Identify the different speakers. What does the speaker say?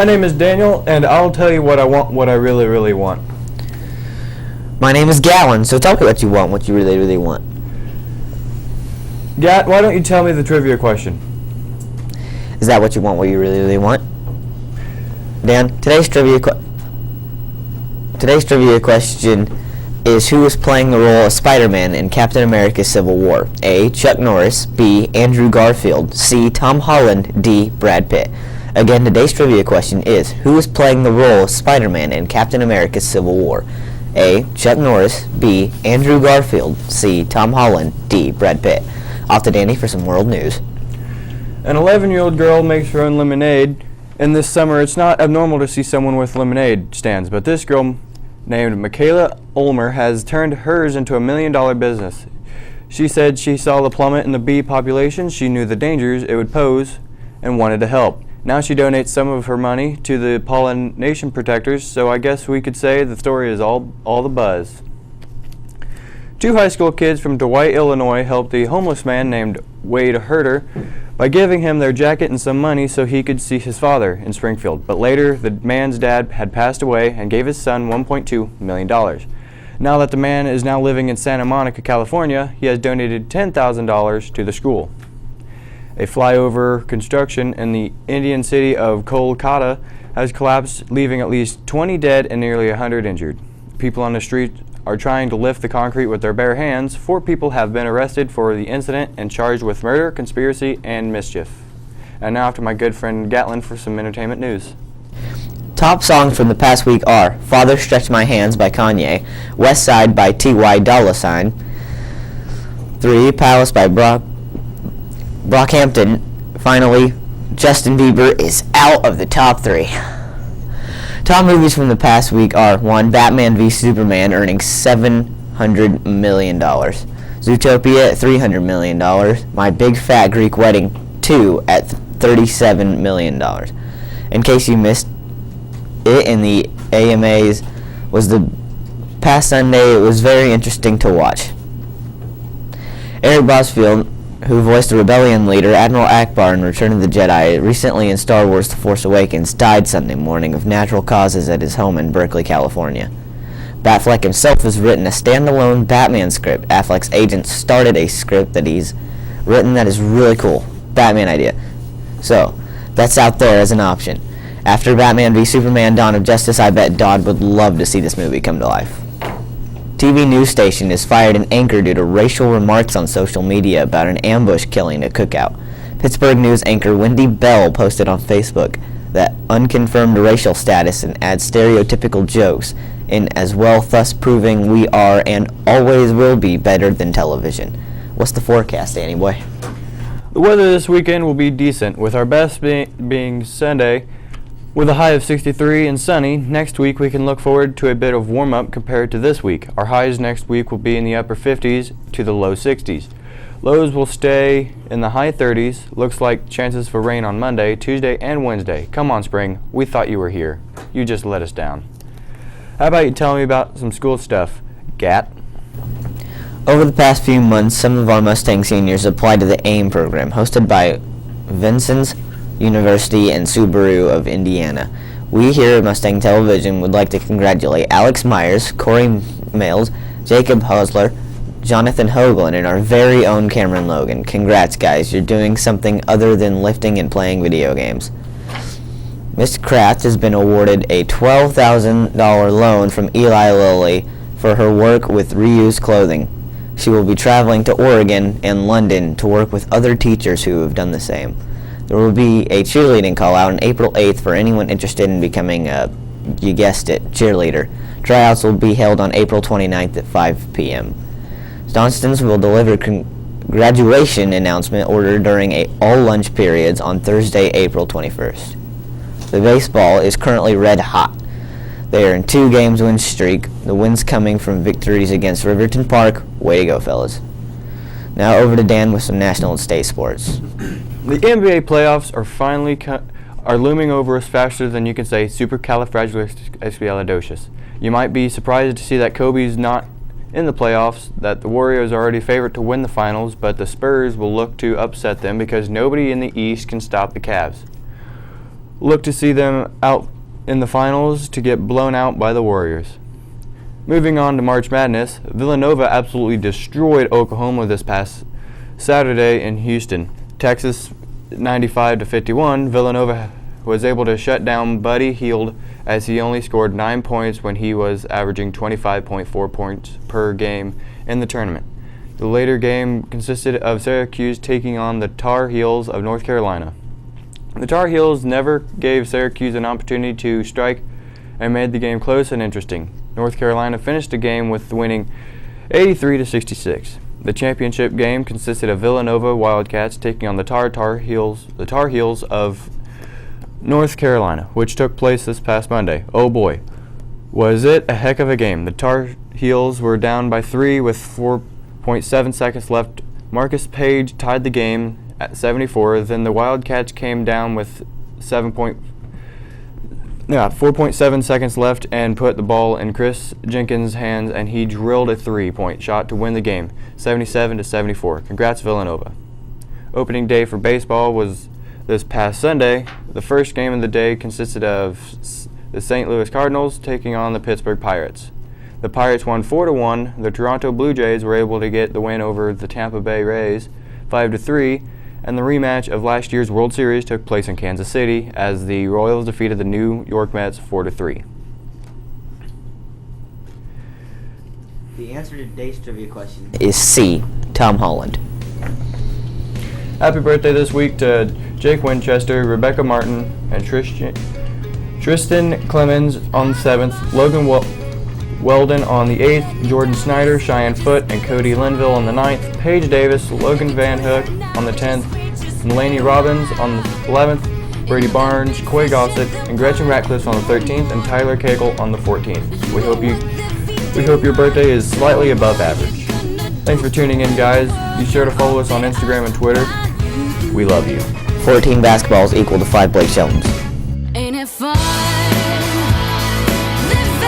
Speaker 1: My name is Daniel, and I'll tell you what I want, what I really, really want.
Speaker 2: My name is Gallon, so tell me what you want, what you really, really want.
Speaker 1: Gat, why don't you tell me the trivia question?
Speaker 2: Is that what you want, what you really, really want? Dan, today's trivia question is who is playing the role of Spider-Man in Captain America Civil War? A. Chuck Norris, B. Andrew Garfield, C. Tom Holland, D. Brad Pitt. Again, today's trivia question is who is playing the role of Spider-Man in Captain America Civil War? A. Chuck Norris, B. Andrew Garfield, C. Tom Holland, D. Brad Pitt. Off to Danny for some world news.
Speaker 1: An 11-year-old girl makes her own lemonade, and this summer it's not abnormal to see someone with lemonade stands, but this girl named Michaela Ulmer has turned hers into $1 million business. She said she saw the plummet in the bee population, she knew the dangers it would pose, and wanted to help. Now she donates some of her money to the pollination protectors, so I guess we could say the story is all the buzz. 2 high school kids from Dwight, Illinois helped the homeless man named Wade Herter by giving him their jacket and some money so he could see his father in Springfield. But later, the man's dad had passed away and gave his son $1.2 million. Now that the man is now living in Santa Monica, California, he has donated $10,000 to the school. A flyover construction in the Indian city of Kolkata has collapsed, leaving at least 20 dead and nearly 100 injured. People on the street are trying to lift the concrete with their bare hands. 4 people have been arrested for the incident and charged with murder, conspiracy, and mischief. And now to my good friend Gatlin for some entertainment news.
Speaker 2: Top songs from the past week are Father Stretch My Hands by Kanye, West Side by T.Y. Dolla $ign, 3 Palace by Brockhampton. Finally, Justin Bieber is out of the top 3. Top movies from the past week are 1. Batman v Superman, earning $700 million. Zootopia at $300 million. My Big Fat Greek Wedding 2 at $37 million. In case you missed it in the AMAs, was the past Sunday. It was very interesting to watch. Eric Bosfield, who voiced the rebellion leader Admiral Akbar in Return of the Jedi, recently in Star Wars The Force Awakens, died Sunday morning of natural causes at his home in Berkeley, California. Batfleck himself has written a standalone Batman script. Affleck's agent started a script that he's written that is really cool. Batman idea. So, that's out there as an option. After Batman v Superman Dawn of Justice, I bet Dodd would love to see this movie come to life. TV news station is fired an anchor due to racial remarks on social media about an ambush killing at a cookout. Pittsburgh News anchor Wendy Bell posted on Facebook that unconfirmed racial status and adds stereotypical jokes in as well, thus proving we are and always will be better than television. What's the forecast, Danny boy?
Speaker 1: The weather this weekend will be decent, with our best being Sunday, with a high of 63 and sunny. Next week we can look forward to a bit of warm-up compared to this week. Our highs next week will be in the upper 50s to the low 60s. Lows will stay in the high 30s. Looks like chances for rain on Monday, Tuesday, and Wednesday. Come on, spring. We thought you were here. You just let us down. How about you tell me about some school stuff, Gat?
Speaker 2: Over the past few months, some of our Mustang seniors applied to the AIM program, hosted by Vincennes University and Subaru of Indiana. We here at Mustang Television would like to congratulate Alex Myers, Corey Mails, Jacob Hosler, Jonathan Hoagland, and our very own Cameron Logan. Congrats, guys. You're doing something other than lifting and playing video games. Miss Kraft has been awarded a $12,000 loan from Eli Lilly for her work with reused clothing. She will be traveling to Oregon and London to work with other teachers who have done the same. There will be a cheerleading call-out on April 8th for anyone interested in becoming a, you guessed it, cheerleader. Tryouts will be held on April 29th at 5 p.m. Johnston's will deliver graduation announcement order during all lunch periods on Thursday, April 21st. The baseball is currently red hot. They are in 2 games win streak, the wins coming from victories against Riverton Park. Way to go, fellas. Now over to Dan with some national and state sports.
Speaker 1: The NBA playoffs are finally looming over us faster than you can say supercalifragilisticexpialidocious. You might be surprised to see that Kobe's not in the playoffs, that the Warriors are already favored to win the finals, but the Spurs will look to upset them because nobody in the East can stop the Cavs. look to see them out in the finals to get blown out by the Warriors. Moving on to March Madness, Villanova absolutely destroyed Oklahoma this past Saturday in Houston. Texas 95-51. Villanova was able to shut down Buddy Hield as he only scored 9 points when he was averaging 25.4 points per game in the tournament. The later game consisted of Syracuse taking on the Tar Heels of North Carolina. The Tar Heels never gave Syracuse an opportunity to strike and made the game close and interesting. North Carolina finished the game with winning 83-66. The championship game consisted of Villanova Wildcats taking on the Tar Heels of North Carolina, which took place this past Monday. Oh boy, was it a heck of a game. The Tar Heels were down by 3 with 4.7 seconds left. Marcus Page tied the game at 74. Then the Wildcats came down with 4.7 seconds left and put the ball in Chris Jenkins' hands, and he drilled a 3-point shot to win the game, 77-74. Congrats, Villanova. Opening day for baseball was this past Sunday. The first game of the day consisted of the St. Louis Cardinals taking on the Pittsburgh Pirates. The Pirates won 4-1. The Toronto Blue Jays were able to get the win over the Tampa Bay Rays 5-3. And the rematch of last year's World Series took place in Kansas City as the Royals defeated the New York Mets 4-3.
Speaker 2: The answer to today's trivia question is C, Tom Holland.
Speaker 1: Happy birthday this week to Jake Winchester, Rebecca Martin, and Tristan Clemens on the 7th, Logan Weldon on the 8th, Jordan Snyder, Cheyenne Foote, and Cody Linville on the 9th, Paige Davis, Logan Van Hook on the 10th, Mulaney Robbins on the 11th, Brady Barnes, Coy Gossett, and Gretchen Ratcliffe on the 13th, and Tyler Cagle on the 14th. We hope your birthday is slightly above average. Thanks for tuning in, guys. Be sure to follow us on Instagram and Twitter. We love you.
Speaker 2: 14 basketballs equal to 5 Blake Sheltons.
Speaker 3: Ain't it fun? Living